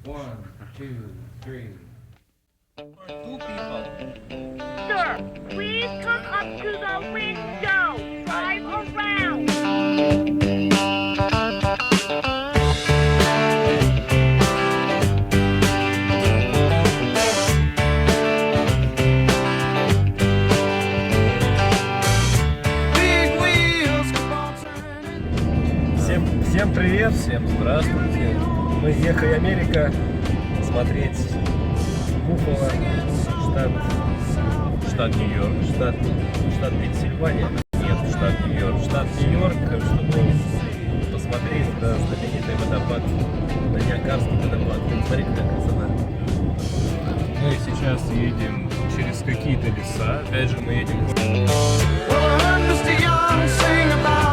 One, two, three. Two people. Sir, please come up to the window. Drive around. Всем привет! Всем здравствуйте. Мы из Ехай Америка смотреть Буффало, Штат Нью-Йорк. штат Пенсильвания. Нет, штат Нью-Йорк. Штат Нью-Йорк, чтобы посмотреть на знаменитый водопад, на Ниагарский водопад. Смотри, какая красота. Мы сейчас едем через какие-то леса. Опять же, мы едем. Well, I heard Mr. Young sing about